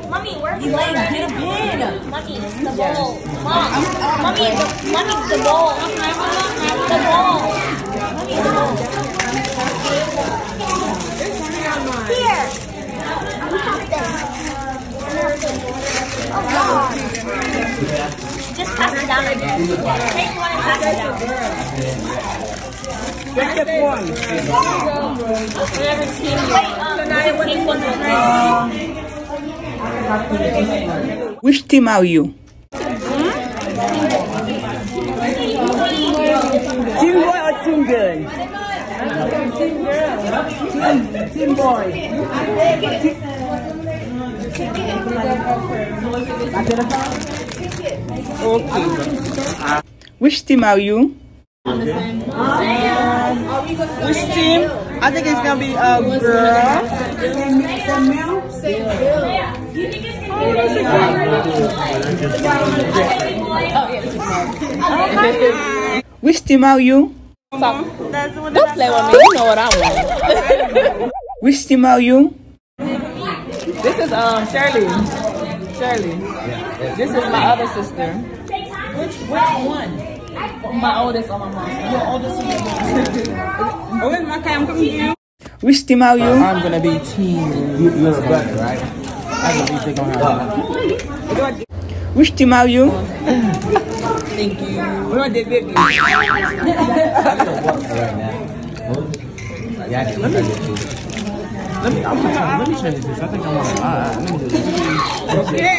Mommy, where's the bowl? Get a pin. Mommy, the bowl. Mom, mommy, the bowl. The bowl. Mommy, the bowl. Here. We have this. Oh God. Just pass it down again. Take one and pass it down. Just get one. Whatever team. Wait, the pink one will win. Which team are you? Team boy or team girl? Team boy. Okay. Which team are you? Which team? I think it's gonna be a girl. Which team are you? Don't play with me. You know what I want. Which team are you? This is Shirley. Shirley. This is my other sister. Which one? My oldest or my mom? Your oldest or your mom? Okay, I'm coming to you. Which team are you? I'm gonna be team. You're a brother, right? I'm gonna be taking her. Which team are you? Thank you. What did baby? Yeah, let me change this. I think I want to. Let me do this. Okay.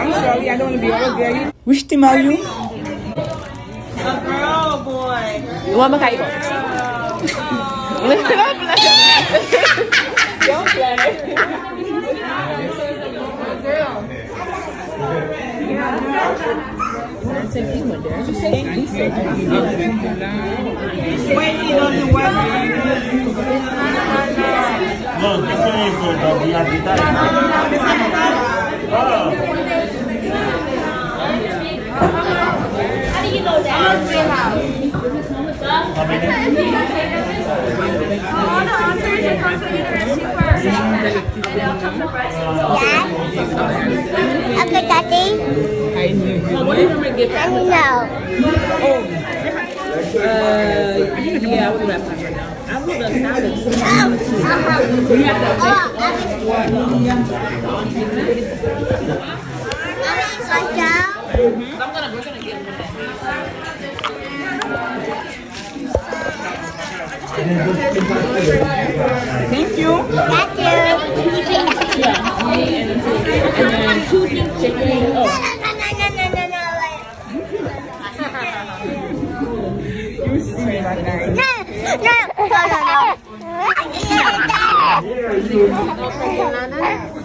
I'm sorry, I don't want to be all girl. Which team are you? A girl, boy. You want my cake? Don't play. How do you know that? Okay, Daddy. So what are you going to get back? No. Yeah, I would wrap that right now. put a salad. We're gonna get one. Thank you. And then 2 pink chicken. Oh. You see my guy.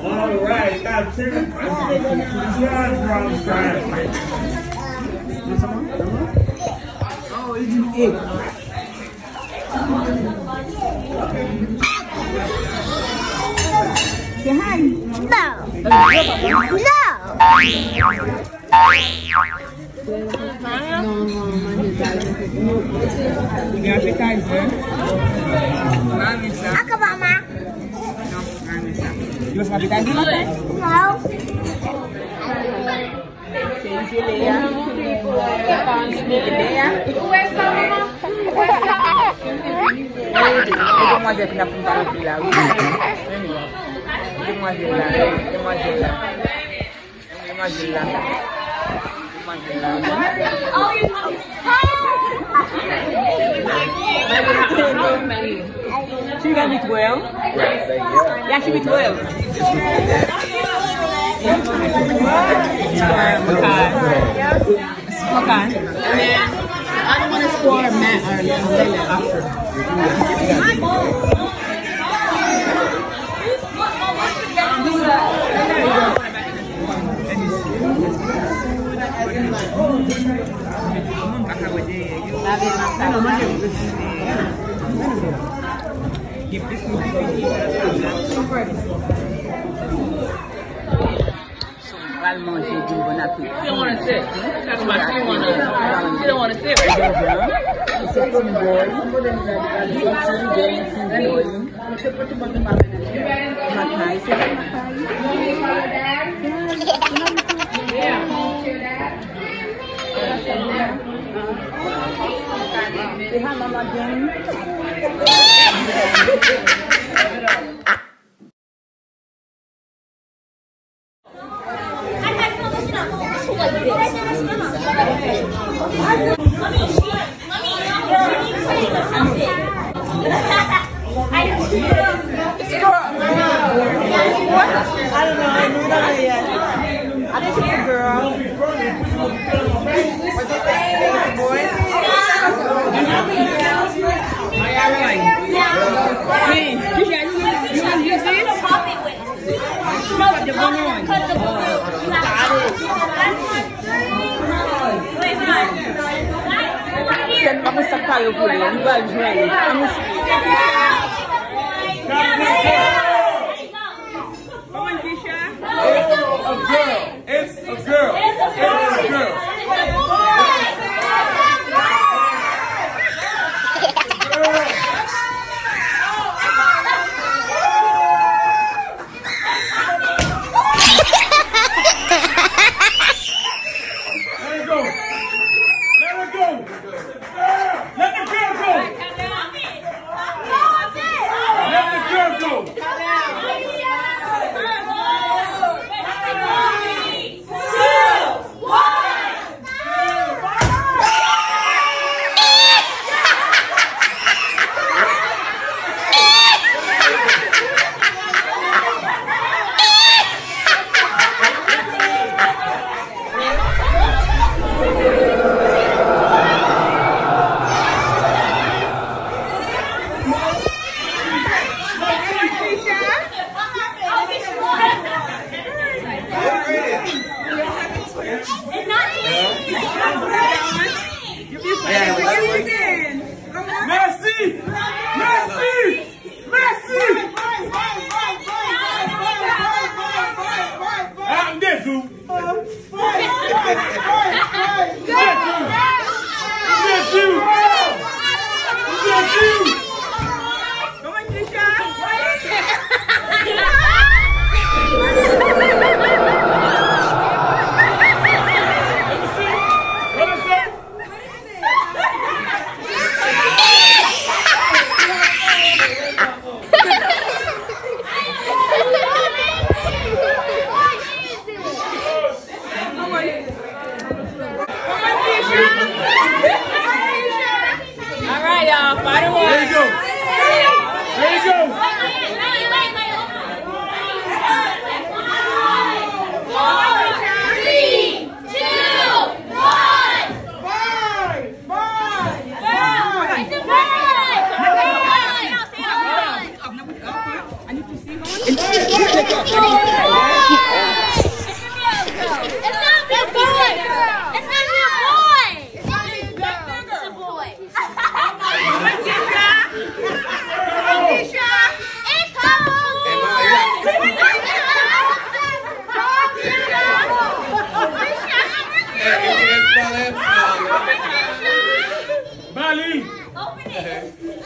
All right, got chicken. Oh, it's an egg. Say hi. You appetizer. Ako, Mama. You want some appetizer? No. Demoiselle qui n'a pas de là. Demoiselle là. She gonna be 12? Yeah, she be 12. Makan. I don't want to score Matt or Layla after. She don't want to sit. That's why she don't want to sit right It's a girl.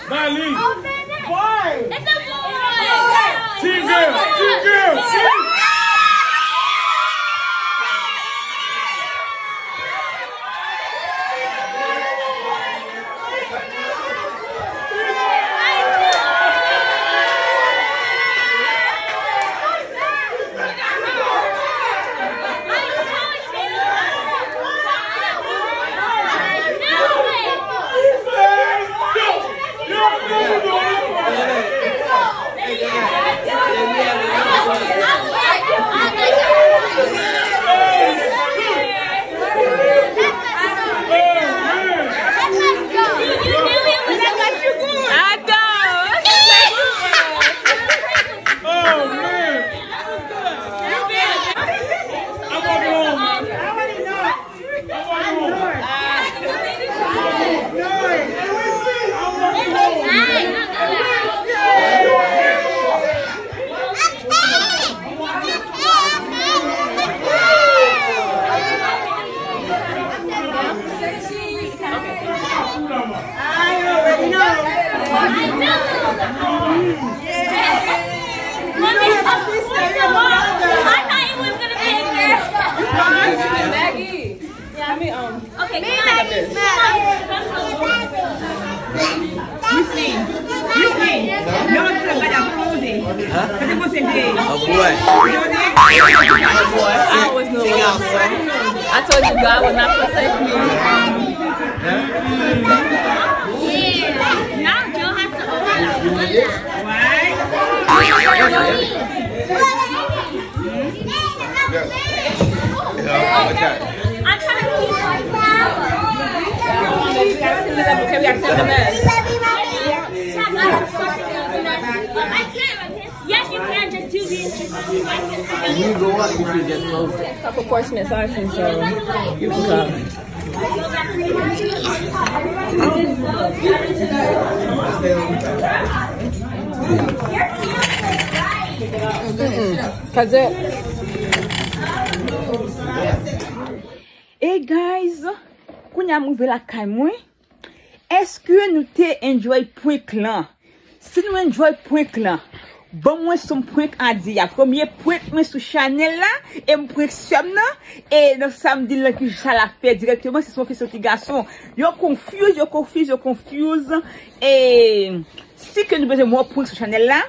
Mali. Boy. It's a boy. Team girl. Team girl. I always knew it was boy. I told you God would not forsake me. Now Joe has to open up. Why? I'm trying to keep my power. Okay, we got to send the mess. Yes, you can just do this. When you go up, you should just close it. A proportionate sizing, so you can come. Cause it. Hey guys, kounya mouve la kay mwen. Est-ce que nous te enjoy point clan? Si nous enjoy point clan, bon moi son point à dire. Premier point moi sur Chanel là et mon point somme là et le samedi là que ça la fait directement c'est son fils petit garçon. Yo confuse et si que nous besoin moi point sur Chanel là,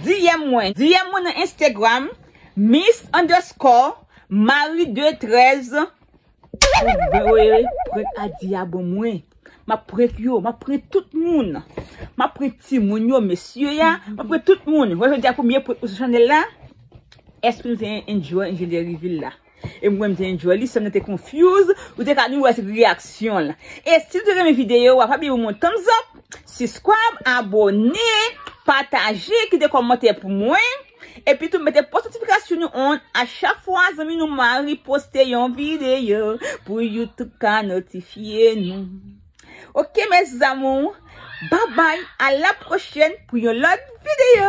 DM-moi dans Instagram miss_Marie213 pour à dire bon moi. Ma prête yo, ma prête tout le monde. Ma prête ti moun yo, monsieur ya, ma prête tout le monde. Moi je dis combien pour ce Chanel là. Est-ce que vous avez enjoy ingénieur reveal là? Et moi je enjoy, si vous êtes confused, vous êtes à nous voir cette réaction là. Et si vous aimez mes vidéos, pas oublier mon thumbs up, subscribe, abonner, partager, quitter commentaire pour moi. Et puis tout mettez post notification on à chaque fois amis nous mari poster une vidéo pour YouTube ka notifier nous. Ok mes amours, bye bye, à la prochaine pour une autre vidéo.